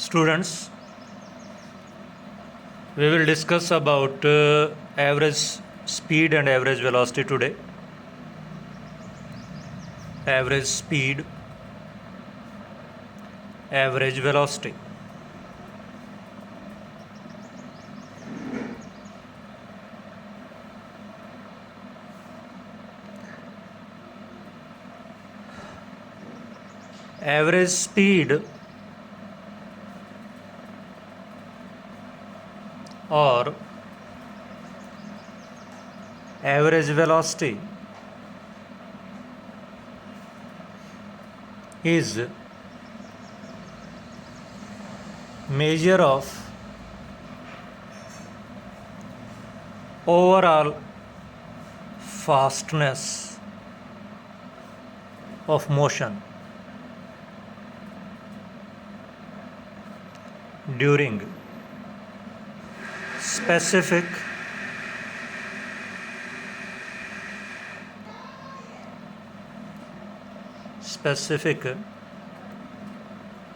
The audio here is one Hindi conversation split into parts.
Students, we will discuss about average speed and average velocity today. Average speed, average velocity. Average speed or average velocity is measure of overall fastness of motion during specific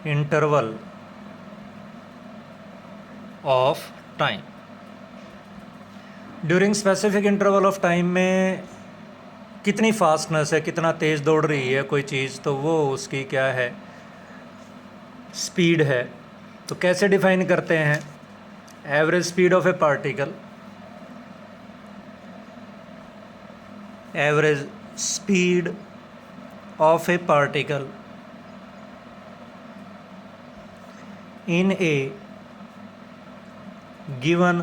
interval of time. During specific interval of time में कितनी फास्टनेस है, कितना तेज़ दौड़ रही है कोई चीज़, तो वो उसकी क्या है, स्पीड है. तो कैसे डिफाइन करते हैं? Average speed of A particle, average speed of a particle in a given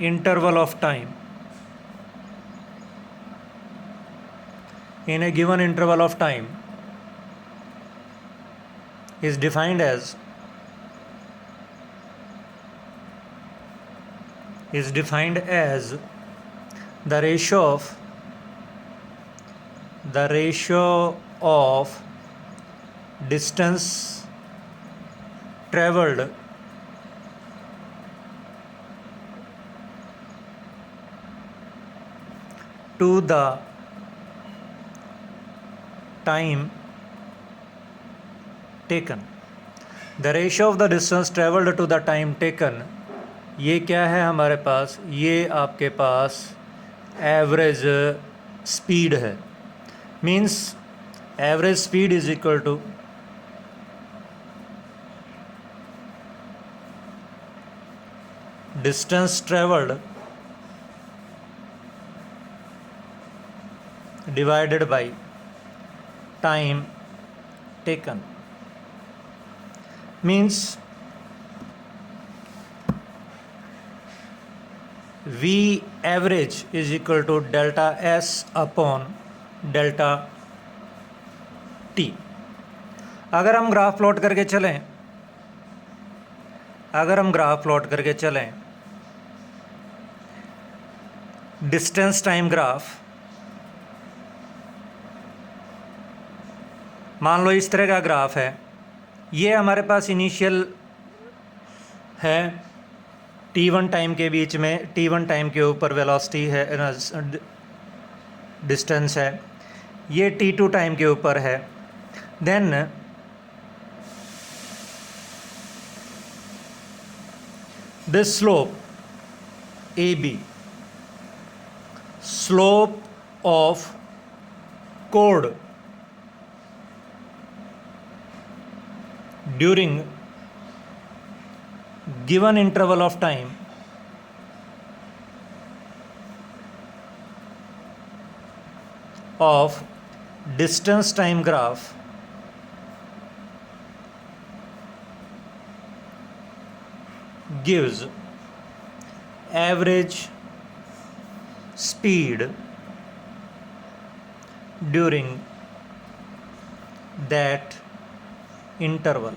interval of time, in a given interval of time is defined as the ratio of distance traveled to the time taken. The ratio of the distance traveled to the time taken, ये क्या है हमारे पास? ये आपके पास एवरेज स्पीड है. Means average speed is equal to distance travelled divided by time taken. Means v average is equal to delta s upon delta t. अगर हम ग्राफ प्लॉट करके चलें, डिस्टेंस टाइम ग्राफ, मान लो इस तरह का ग्राफ है. ये हमारे पास इनिशियल है, t1 टाइम के बीच में, t1 टाइम के ऊपर वेलोसिटी है, डिस्टेंस है. ये t2 टाइम के ऊपर है. Then this slope AB, slope of chord during given interval of time of distance time graph gives average speed during that interval.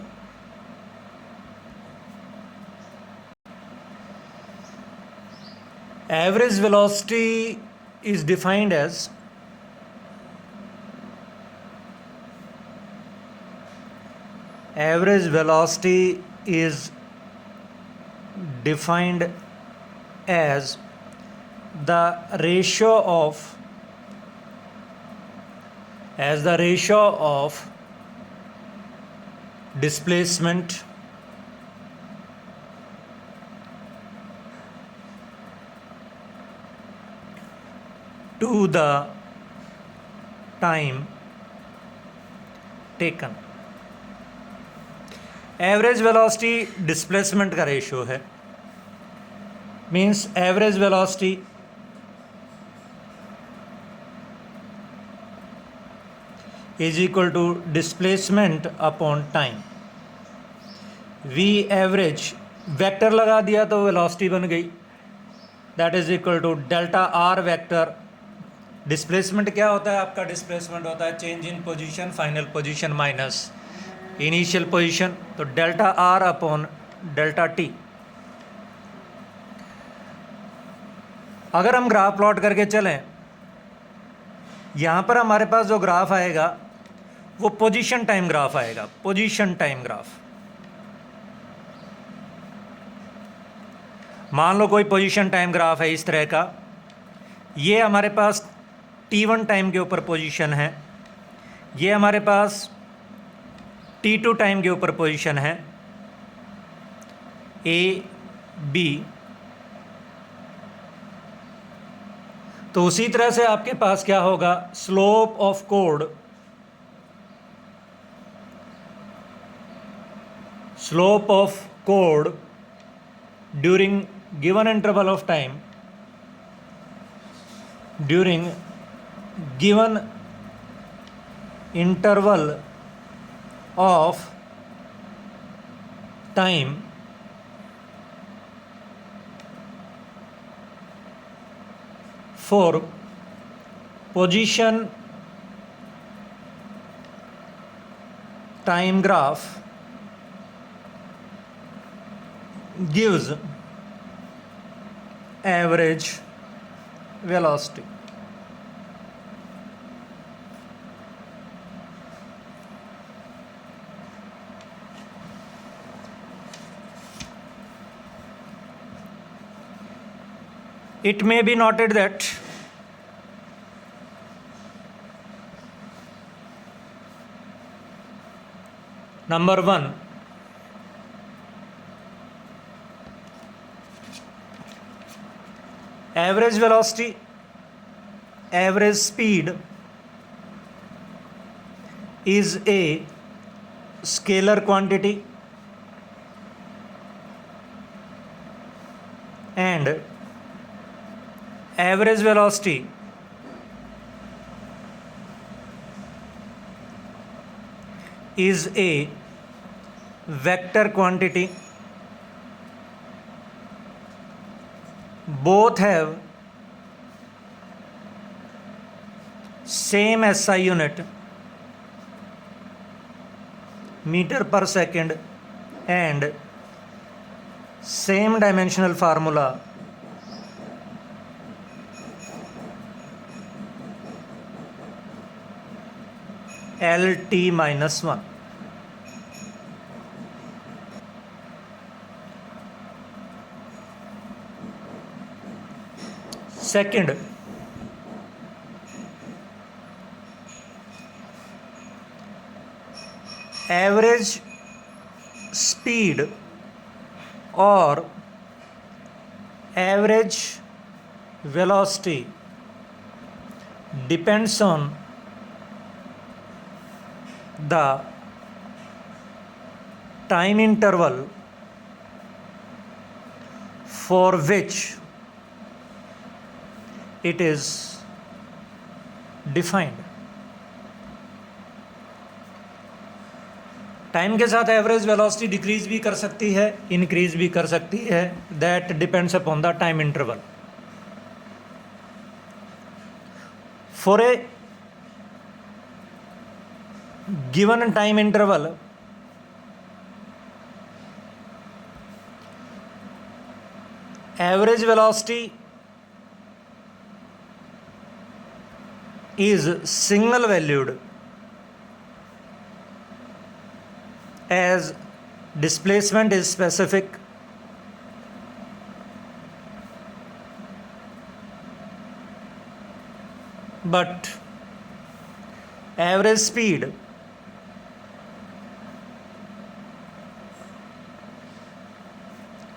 Average velocity is defined as average velocity is defined as the ratio of displacement to the time taken. Average velocity displacement का रेशियो है, means average velocity is equal to displacement upon time. V average vector लगा दिया तो वेलोसिटी बन गई, that is equal to delta r vector. Displacement क्या होता है आपका? डिस्प्लेसमेंट होता है change in position, final position minus initial position, तो delta r upon delta t. अगर हम ग्राफ प्लॉट करके चलें, यहाँ पर हमारे पास जो ग्राफ आएगा वो पोजीशन टाइम ग्राफ आएगा. पोजीशन टाइम ग्राफ, मान लो कोई पोजीशन टाइम ग्राफ है इस तरह का. ये हमारे पास t1 टाइम के ऊपर पोजीशन है, ये हमारे पास t2 टाइम के ऊपर पोजीशन है, ए बी. तो उसी तरह से आपके पास क्या होगा? Slope of code, slope of code during given interval of time, during given interval of time for position time graph gives average velocity. It may be noted that number 1, average velocity, average speed is a scalar quantity and average velocity is a vector quantity. Both have same SI unit, meter per second, and same dimensional formula, LT minus 1. Second, average speed or average velocity depends on the time interval for which it is defined. Time के साथ एवरेज वेलोसिटी डिक्रीज भी कर सकती है, इंक्रीज भी कर सकती है, that depends upon the time interval. For a given time interval, average velocity is single valued as displacement is specific, but average speed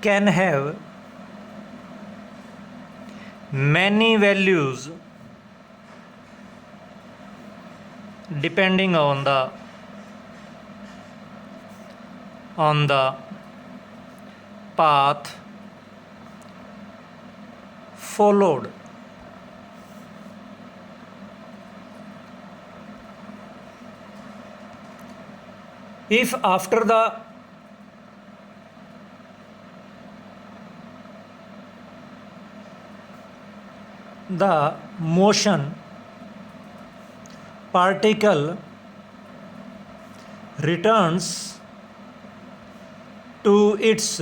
can have many values depending on the path followed. If after the motion particle returns to its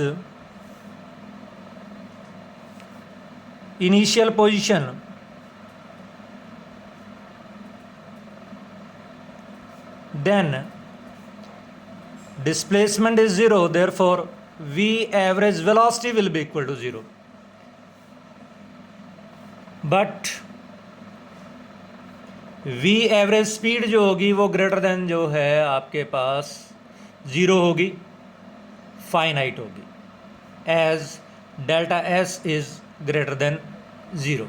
initial position, then displacement is 0, therefore V average velocity will be equal to 0. But V average speed जो होगी वो ग्रेटर देन जो है आपके पास 0 होगी, फाइनाइट होगी, as delta S is greater than 0.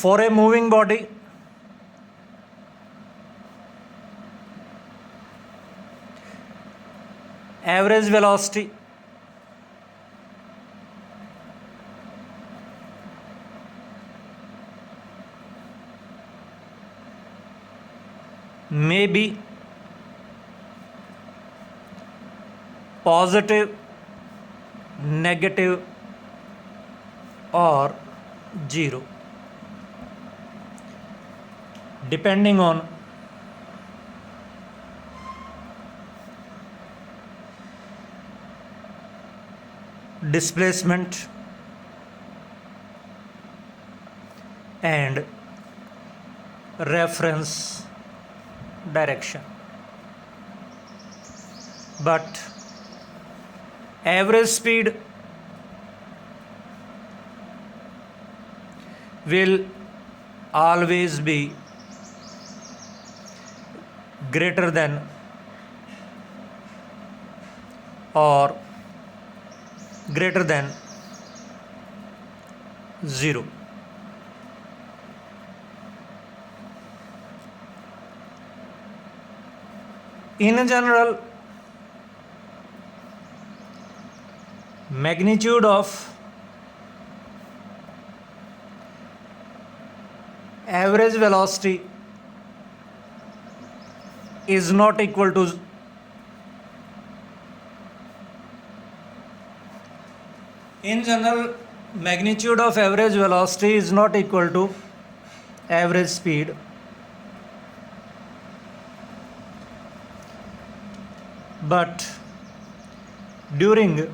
For a moving body average velocity may be positive, negative or 0 depending on displacement and reference direction. But average speed will always be greater than or greater than 0. In general, magnitude of average velocity is not equal to magnitude of average velocity is not equal to average speed. But during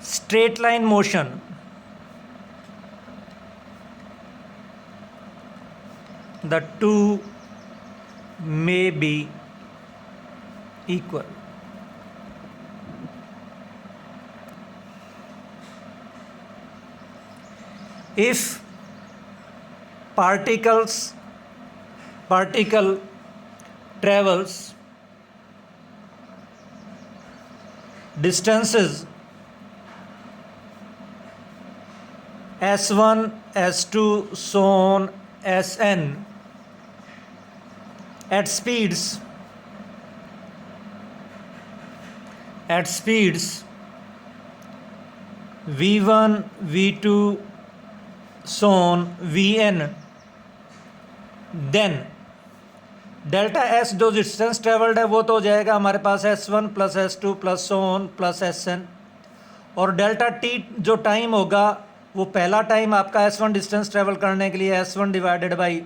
straight line motion, the two may be equal. If particle travels distances S1, S2, so on Sn at speeds V1, V2, so on Vn, then delta S जो डिस्टेंस ट्रेवल्ड है वो तो हो जाएगा हमारे पास S1 plus S2 plus so on plus Sn, और डेल्टा T जो टाइम होगा वो पहला टाइम आपका S1 डिस्टेंस ट्रेवल करने के लिए S1 divided by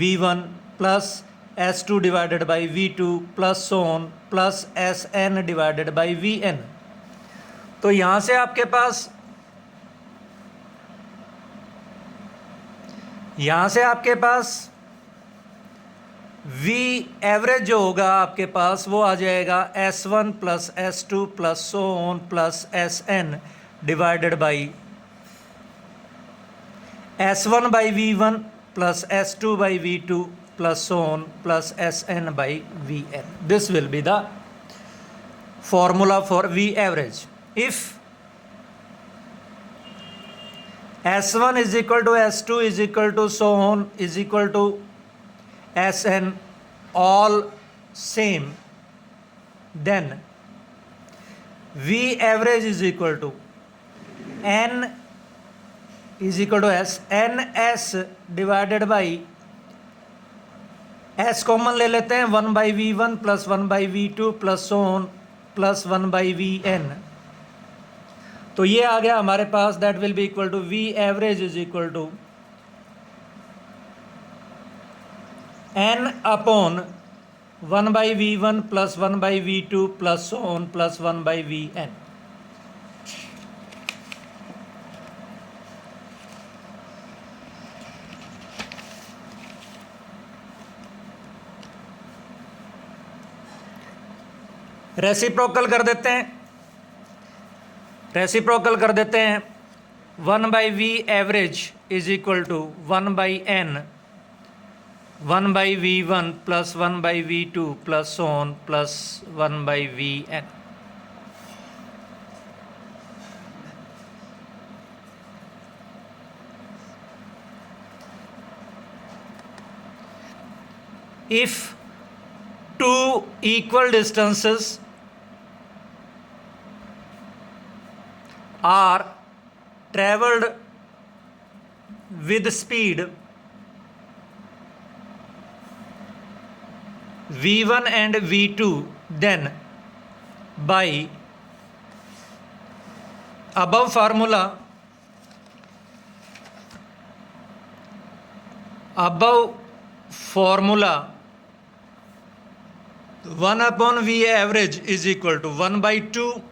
V1 plus S2 divided by V2 plus so on plus Sn divided by Vn. तो यहाँ से आपके पास V एवरेज जो होगा आपके पास वो आ जाएगा S1 plus S2 plus so on plus Sn divided by S1 by V1 plus S2 by V2 plus so on plus Sn by Vn. This will be the formula for V average. If S1 is equal to S2 is equal to so on is equal to Sn, all same, then V average is equal to N is equal to S, NS divided by S common ले लेते हैं 1 by V1 plus 1 by V2 plus so on plus 1 by Vn. तो ये आ गया हमारे पास, that will be equal to V average is equal to N upon 1 by V1 plus 1 by V2 plus so on plus 1 by Vn. Reciprocal कर देते हैं, 1 by V average is equal to 1 by N 1 by V1 plus 1 by V2 plus so on plus 1 by Vn. If two equal distances are travelled with speed V1 and V2, then by above formula 1 upon V average is equal to 1 by 2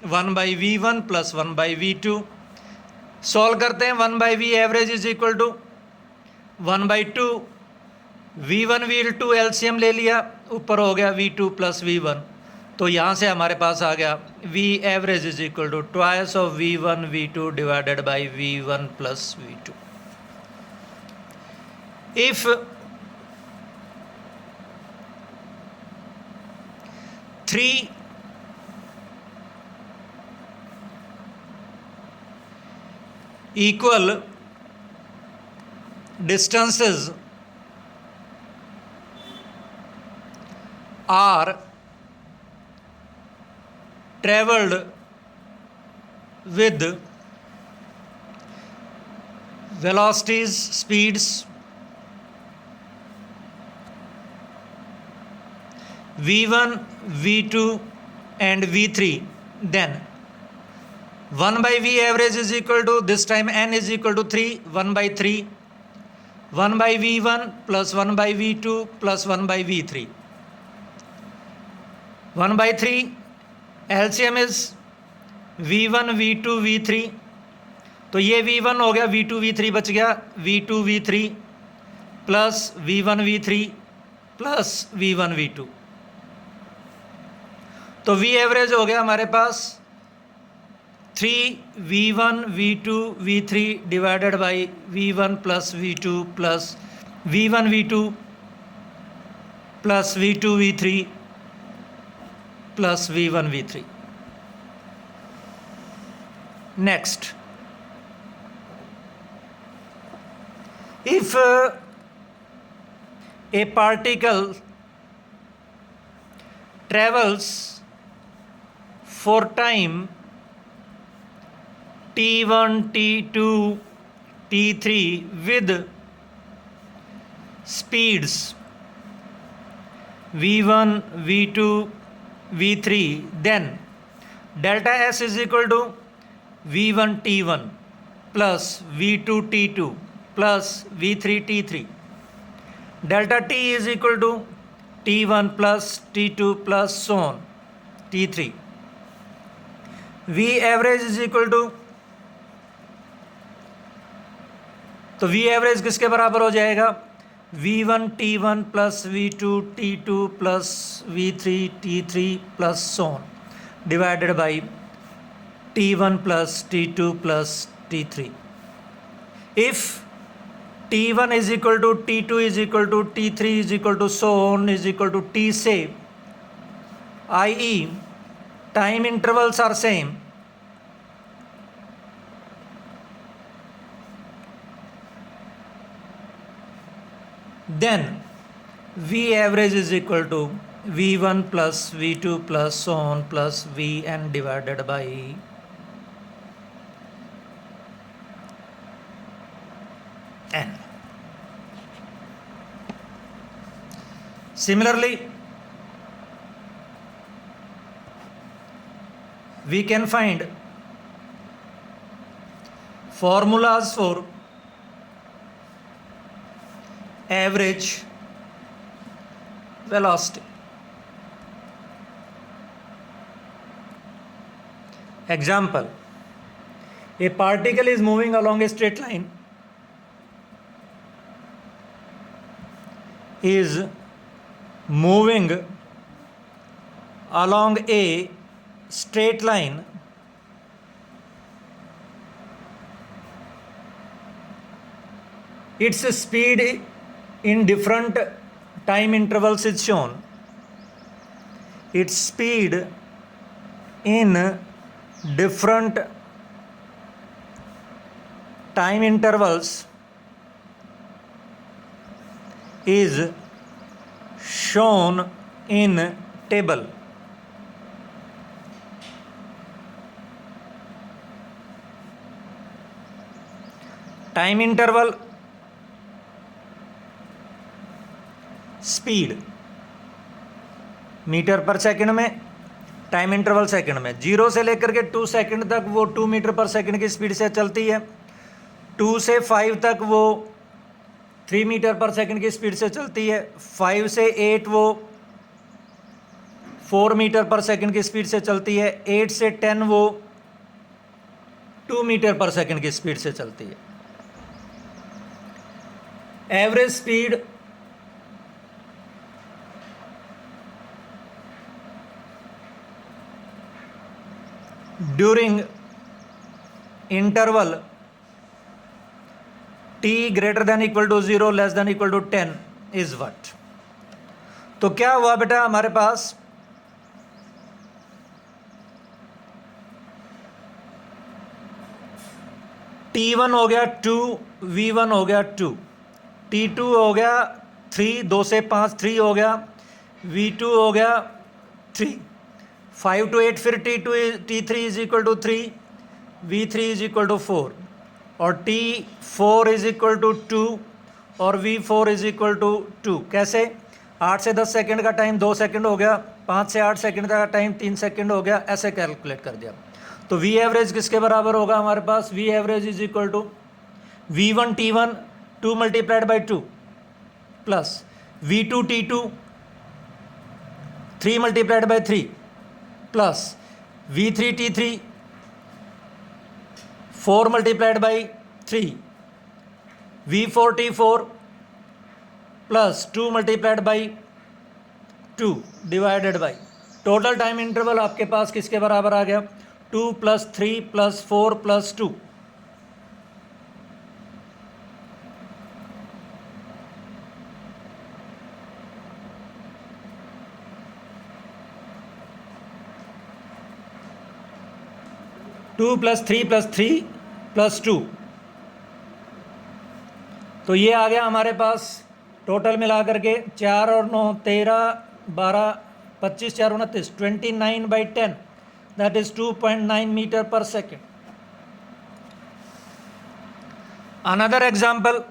1 by V1 plus 1 by V2. Solve करते हैं, 1 by V average is equal to 1 by 2 V1 V2 LCM ले लिया, ऊपर हो गया V2 प्लस V1. तो यहाँ से हमारे पास आ गया V average is equal to twice of V1 V2 divided by V1 plus V2. If three equal distances are travelled with velocities, speeds V1, V2 and V3, then 1 by V average is equal to, this time N is equal to 3, 1 by 3, 1 by V1 plus 1 by V2 plus 1 by V3. 1 by 3 LCM is V1 V2 V3. तो ये V1 हो गया, V2 V3 बच गया, V2 V3 plus V1 V3 plus V1 V2. तो V एवरेज हो गया हमारे पास 3 V1 V2 V3 divided by V1 plus V2 plus V1 V2 plus V2 V3 plus V1 V3. Next, if a particle travels for time T1, T2, T3 with speeds V1, V2, V3, then delta S is equal to V1 T1 plus V2 T2 plus V3 T3. Delta T is equal to T1 plus T2 plus so on T3. V average is equal to, तो V एवरेज किसके बराबर हो जाएगा, V1 T1 plus V2 T2 plus V3 T3 plus so on divided by T1 plus T2 plus T3. If T1 is equal to T2 is equal to T3 is equal to so on is equal to T say, i.e. time intervals are same, then V average is equal to V1 plus V2 plus so on plus Vn divided by n. Similarly, we can find formulas for average velocity. Example, a particle is moving along a straight line, is moving along a straight line its speed in different time intervals is shown. Its speed in different time intervals is shown in table. Time interval, speed metre पर सेकंड में, टाइम इंटरवल सेकंड में, 0 से लेकर के 2 सेकंड तक वो 2 मीटर पर सेकंड की स्पीड से चलती है, 2 से 5 तक वो 3 मीटर पर सेकंड की स्पीड से चलती है, 5 से 8 वो 4 मीटर पर सेकंड की स्पीड से चलती है, 8 से 10 वो 2 मीटर पर सेकंड की स्पीड से चलती है. Average speed during interval t greater than equal to 0 less than equal to 10 is what. तो क्या हुआ बेटा हमारे पास T1 हो गया 2, V1 हो गया 2, T2 हो गया 3, 2 से 5 3 हो गया, V2 हो गया 3, 5 to 8 फिर T3 is equal to 3, V3 is equal to 4 और T4 इज इक्वल टू 2 और V4 इज इक्वल टू 2. कैसे? 8 से 10 सेकंड का टाइम 2 सेकंड हो गया, 5 से 8 सेकंड का टाइम 3 सेकंड हो गया, ऐसे कैलकुलेट कर दिया. तो V एवरेज किसके बराबर होगा हमारे पास? V average is equal to V1 T1 2 multiplied by 2 plus V2 T2 3 multiplied by 3 plus V3 T3 4 multiplied by 3, V4 T4 plus 2 multiplied by 2 divided by total time interval आपके पास किसके बराबर आ गया? 2 plus 3 plus 4 plus 2. Two plus 3 plus 2. तो ये आ गया हमारे पास टोटल मिला करके 4 और 9 13 12 25 4 29 29 बाई 10 दैट इज 2.9 मीटर पर second. Another example,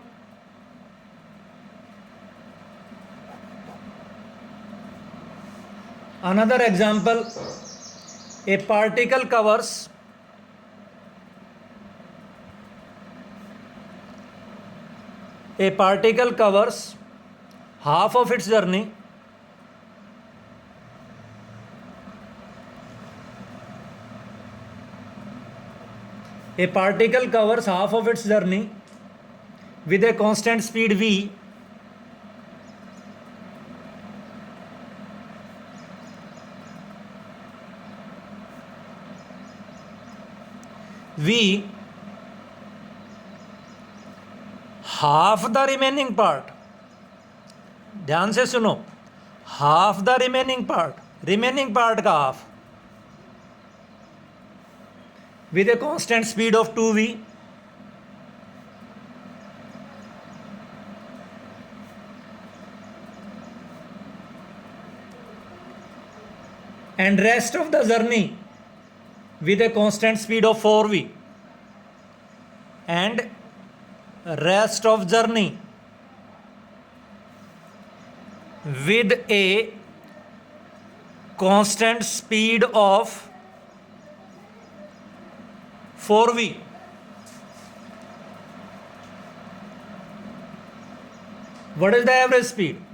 A particle covers half of its journey with a constant speed v half the remaining part, ध्यान से सुनो, हाफ द रिमेनिंग पार्ट का half with a constant speed of 2v and rest of the journey with a constant speed of 4v and rest of journey with a constant speed of 4v. What is the average speed?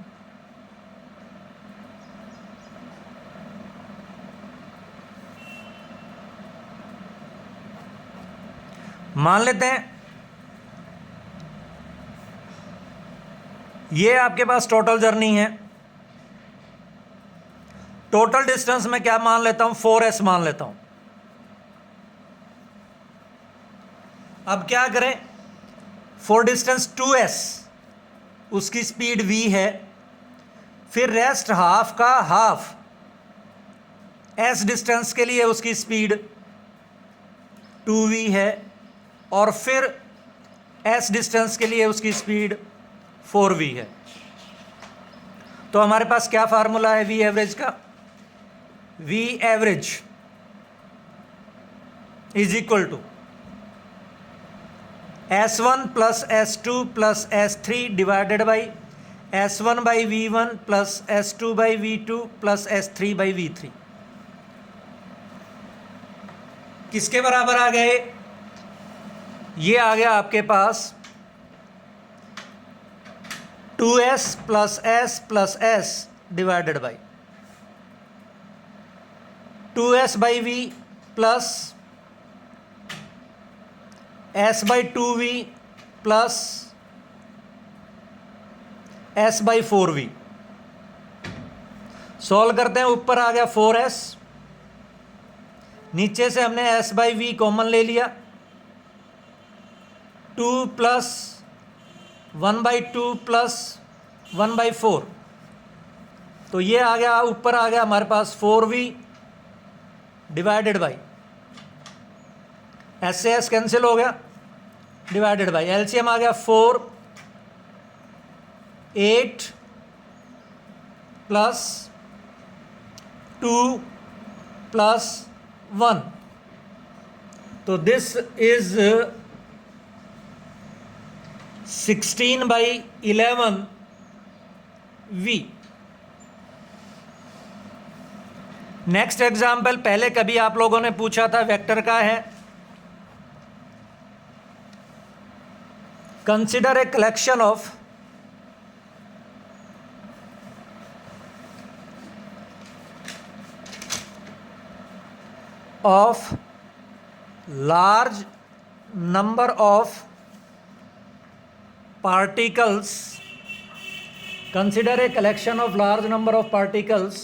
मान लेते हैं ये आपके पास टोटल जर्नी है, टोटल डिस्टेंस में क्या मान लेता हूं, 4s मान लेता हूं। अब क्या करें, फॉर डिस्टेंस 2s उसकी स्पीड v है, फिर रेस्ट हाफ का हाफ s डिस्टेंस के लिए उसकी स्पीड 2v है, और फिर s डिस्टेंस के लिए उसकी स्पीड 4v है। तो हमारे पास क्या फार्मूला है v एवरेज का, v average is equal to s1 plus s2 plus s3 divided by s1 by v1 plus s2 by v2 plus s3 by v3। किसके बराबर आ गए, ये आ गया आपके पास 2s plus s divided by 2s by v plus s by 2v plus s by 4v। Solve करते हैं, ऊपर आ गया 4s, नीचे से हमने s बाई v कॉमन ले लिया, 2 प्लस 1/2 प्लस 1/4, तो ये आ गया, ऊपर आ गया हमारे पास 4v डिवाइडेड बाई s से s कैंसिल हो गया, डिवाइडेड बाई एलसीएम आ गया 4, 8 प्लस 2 प्लस 1, तो this is 16/11 v। Next example पहले कभी आप लोगों ने पूछा था, वेक्टर का है। Consider a collection of large number of particles, consider a collection of large number of particles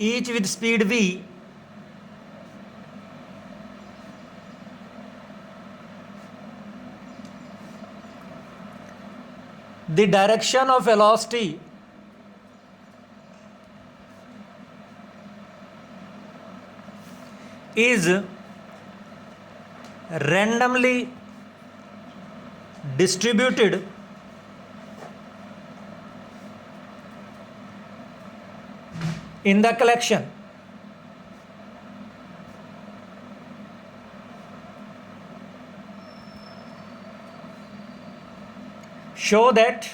each with speed v the direction of velocity is randomly distributed in the collection. Show that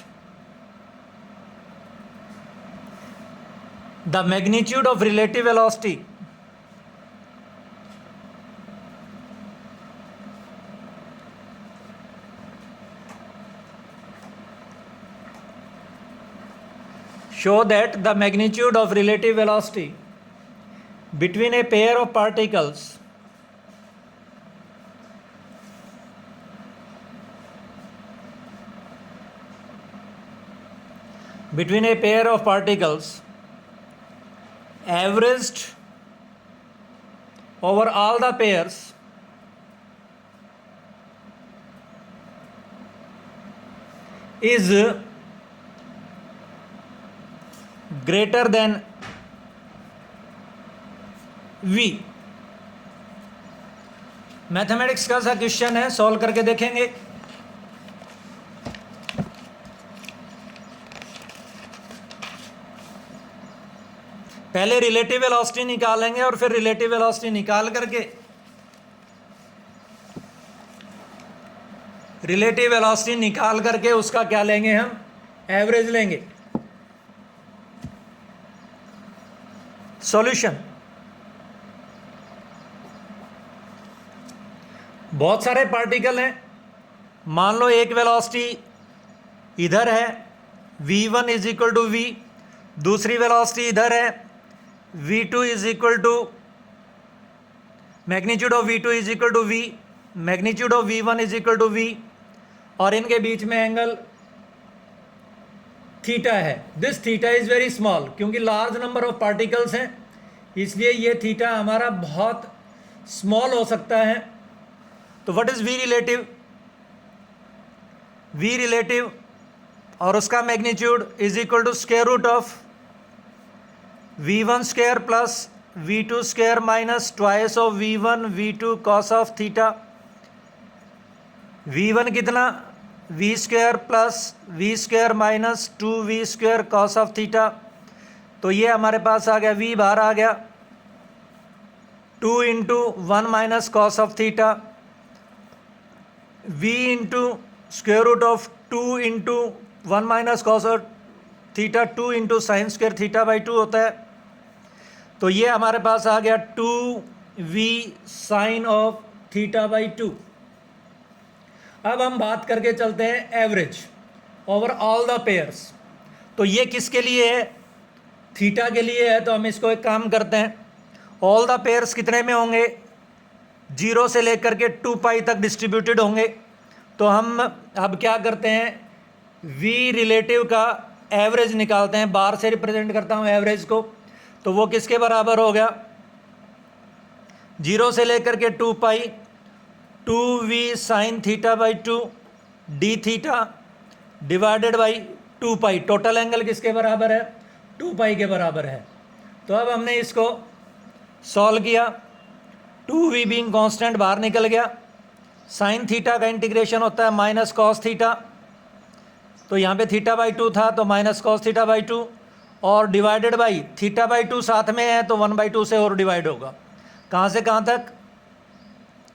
the magnitude of relative velocity between a pair of particles averaged over all the pairs is greater then v। Mathematics का सा क्वेश्चन है, सॉल्व करके देखेंगे। पहले रिलेटिव वेलोसिटी निकालेंगे और फिर रिलेटिव वेलोसिटी निकाल करके उसका क्या लेंगे हम, एवरेज लेंगे। सॉल्यूशन, बहुत सारे पार्टिकल हैं। मान लो एक वेलोसिटी इधर है v1 is equal to v, दूसरी वेलोसिटी इधर है v2 is equal to magnitude of v2 is equal to v, magnitude of v1 is equal to v, और इनके बीच में एंगल थीटा है। This theta is very small, क्योंकि लार्ज नंबर ऑफ पार्टिकल्स हैं इसलिए ये थीटा हमारा बहुत स्मॉल हो सकता है। तो what is v relative, v relative और उसका magnitude is equal to square root of v1 square plus v2 square minus twice of v1 v2 cos of theta. v1 कितना, v square plus v square minus 2v square cos of theta. तो ये हमारे पास आ गया, v बाहर आ गया, 2 into 1 minus cos of theta, v into square root of 2 into 1 minus cos of theta, 2 into sine square theta by 2 होता है। तो ये हमारे पास आ गया 2v sign of theta by 2। अब हम बात करके चलते हैं average over all the pairs. तो ये किसके लिए है, थीटा के लिए है। तो हम इसको एक काम करते हैं, ऑल द पेयर्स कितने में होंगे, 0 से लेकर के 2 पाई तक डिस्ट्रीब्यूटेड होंगे। तो हम अब क्या करते हैं, v रिलेटिव का एवरेज निकालते हैं। बार से रिप्रेजेंट करता हूँ एवरेज को, तो वो किसके बराबर हो गया, 0 से लेकर के 2 पाई 2v sine theta by 2 D theta divided by 2 pi. Total angle किसके बराबर है, 2 पाई के बराबर है। तो अब हमने इसको सॉल्व किया, 2v बीइंग कांस्टेंट बाहर निकल गया, साइन थीटा का इंटीग्रेशन होता है माइनस कॉस थीटा, तो यहाँ पे थीटा बाई 2 था तो माइनस कॉस थीटा बाई 2, और डिवाइडेड बाई थीटा बाई 2 साथ में है तो 1/2 से और डिवाइड होगा। कहाँ से कहाँ तक,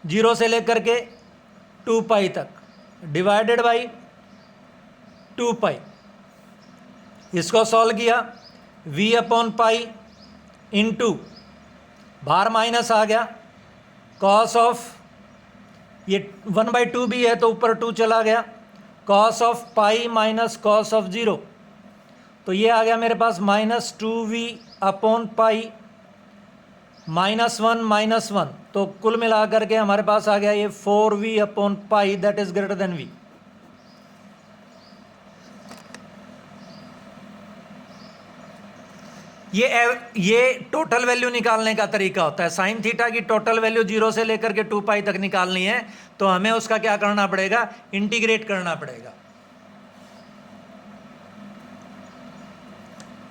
0 से लेकर के 2 पाई तक, डिवाइडेड बाई 2 पाई। इसको सॉल्व किया, v अपॉन पाई इंटू बाहर माइनस आ गया, कॉस ऑफ ये 1/2 भी है तो ऊपर 2 चला गया, cos of pi minus cos of 0। तो ये आ गया मेरे पास माइनस 2v अपॉन पाई -1 तो कुल मिला करके हमारे पास आ गया ये 4v upon pi that is greater then v। ये टोटल वैल्यू निकालने का तरीका होता है। साइन थीटा की टोटल वैल्यू 0 से लेकर के 2 पाई तक निकालनी है तो हमें उसका क्या करना पड़ेगा, इंटीग्रेट करना पड़ेगा।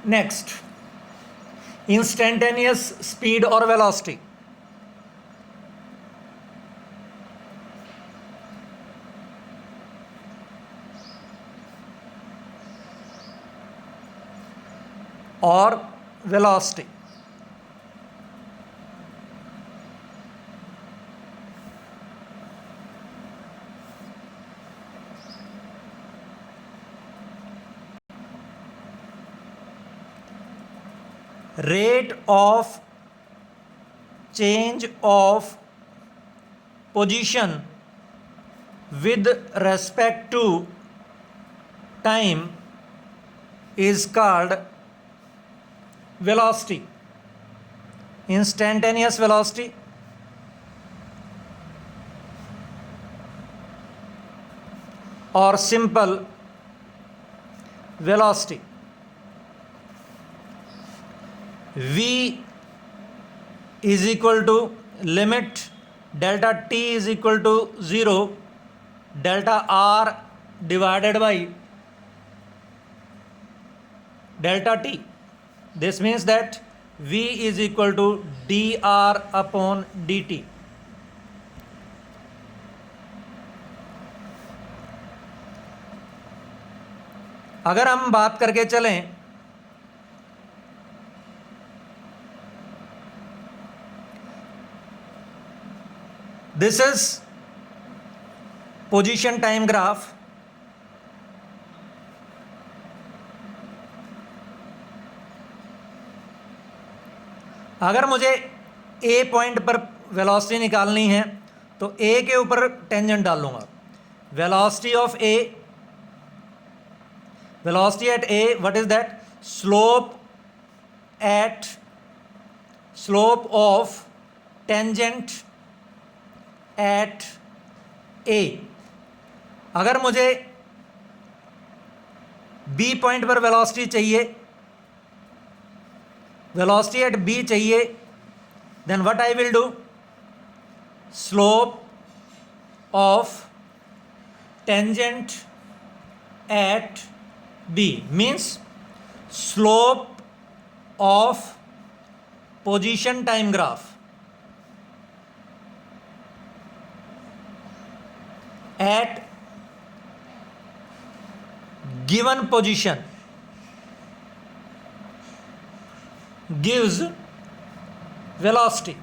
नेक्स्ट, इंस्टेंटेनियस स्पीड और वेलोसिटी। और velocity, rate of change of position with respect to time is called velocity, instantaneous velocity or simple velocity। v is equal to limit delta t is equal to 0 delta r divided by delta t. This means that v is equal to dr upon dt. अगर हम बात करके चलें this is position time graph. अगर मुझे ए पॉइंट पर वेलोसिटी निकालनी है तो ए के ऊपर टेंजेंट डाल लूँगा. Velocity of A, velocity at a, what is that? Slope of tangent at a. अगर मुझे b पॉइंट पर वेलोसिटी चाहिए, वेलोसिटी एट b चाहिए, then what I will do? Slope of tangent at b means slope of position time graph at given position gives velocity.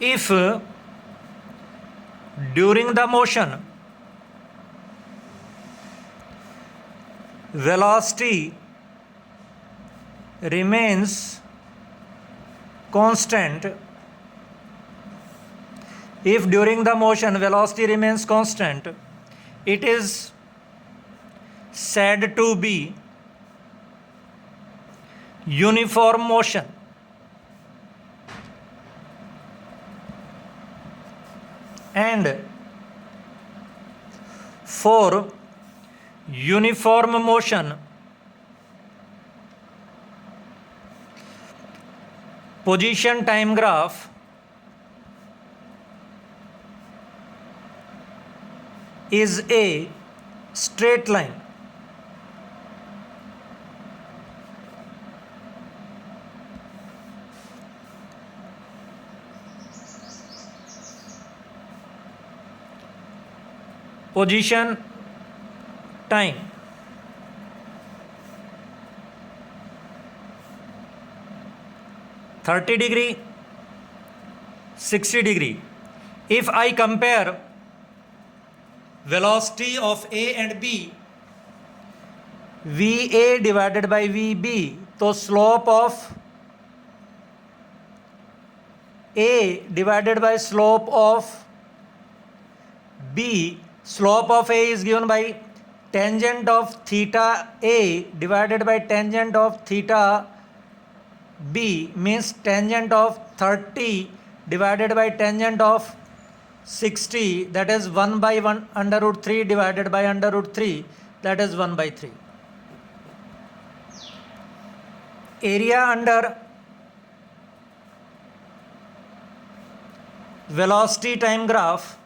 If during the motion velocity remains constant, if during the motion velocity remains constant, it is said to be uniform motion. And for uniform motion, position time graph is a straight line. Position time (30°, 60°). If I compare velocity of A and B, VA divided by VB, तो slope of A divided by slope of B, slope of A is given by tangent of theta A divided by tangent of theta B, means tangent of 30 divided by tangent of 60, that is 1 by 1 under root 3 divided by under root 3, that is 1 by 3. Area under velocity time graph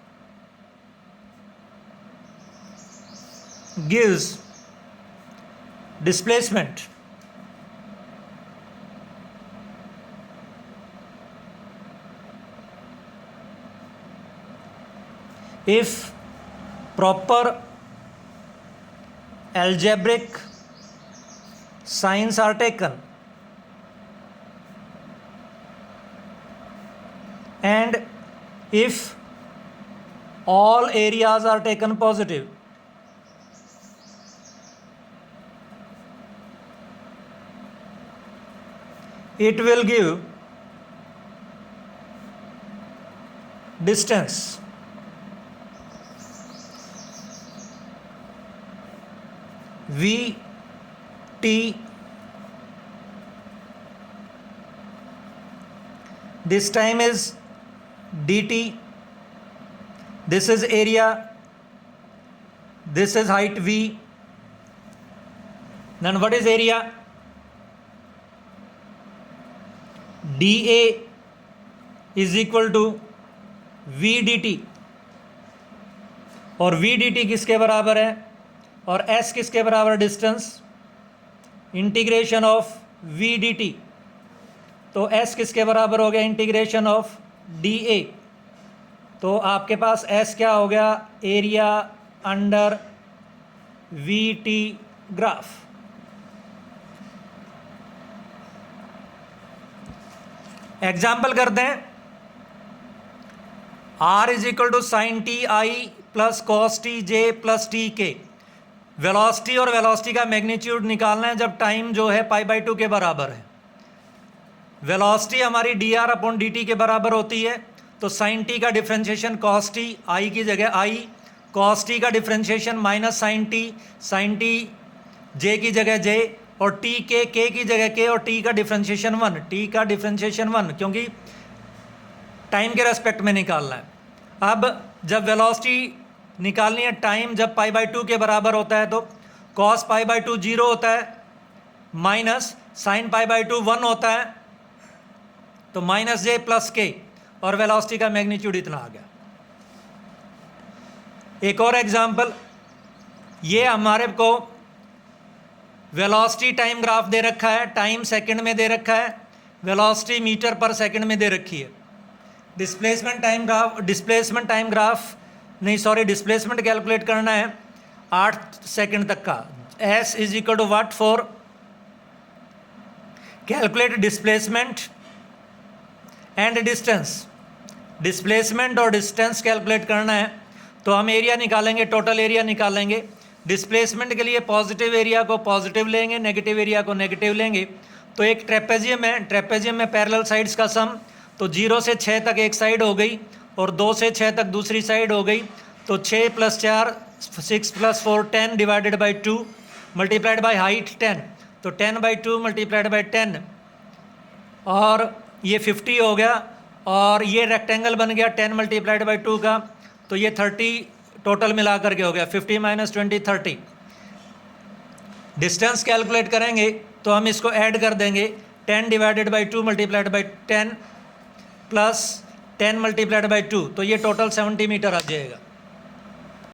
gives displacement. If proper algebraic signs are taken and if all areas are taken positive, it will give distance. V T, this time is dt, this is area, this is height V. Then what is area? D a is equal to v d t, और वी डी टी किसके बराबर है और एस किसके बराबर distance, integration of v d t, तो एस किसके बराबर हो गया इंटीग्रेशन ऑफ डी ए, तो आपके पास एस क्या हो गया area under v t graph. Example करते हैं, R is equal to sine t i plus cos t j plus t k. Velocity और वेलोसिटी का मैग्नीट्यूड निकालना है जब टाइम जो है π/2 के बराबर है। वेलोसिटी हमारी dr अपॉन dt के बराबर होती है, तो साइन टी का डिफ्रेंशिएशन कॉस टी, आई की जगह आई, कॉस टी का डिफ्रेंशिएशन माइनस साइन टी जे की जगह जे, और टी के की जगह के, और टी का डिफ्रेंशिएशन 1, टी का डिफ्रेंशिएशन 1, क्योंकि टाइम के रेस्पेक्ट में निकालना है। अब जब वेलोसिटी निकालनी है टाइम जब π/2 के बराबर होता है, तो कॉस π/2 0 होता है, माइनस साइन π/2 1 होता है, तो माइनस जे प्लस के, और वेलोसिटी का मैग्नीट्यूड इतना आ गया। एक और एग्जांपल, ये हमारे को वेलोसिटी टाइम ग्राफ दे रखा है, टाइम सेकंड में दे रखा है, वेलोसिटी मीटर पर सेकंड में दे रखी है। डिस्प्लेसमेंट कैलकुलेट करना है 8 सेकंड तक का। S is equal to what for calculate displacement and distance. Displacement और डिस्टेंस कैलकुलेट करना है, तो हम एरिया निकालेंगे, टोटल एरिया निकालेंगे। डिस्प्लेसमेंट के लिए पॉजिटिव एरिया को पॉजिटिव लेंगे, नेगेटिव एरिया को नेगेटिव लेंगे। तो एक ट्रेपेजियम है, ट्रेपेजियम में पैरेलल साइड्स का सम, तो 0 से 6 तक एक साइड हो गई और 2 से 6 तक दूसरी साइड हो गई, तो 6 + 4 6 + 4 10 divided by 2 multiplied by height 10, तो 10/2 मल्टीप्लाइड बाई 10, और ये 50 हो गया, और ये रेक्टेंगल बन गया 10 मल्टीप्लाइड बाई 2 का, तो ये 30 टोटल मिला करके हो गया, 50 - 20 30। डिस्टेंस कैलकुलेट करेंगे तो हम इसको ऐड कर देंगे, 10 divided by 2 multiplied by 10 plus 10 multiplied by 2, तो ये टोटल 70 मीटर आ जाएगा।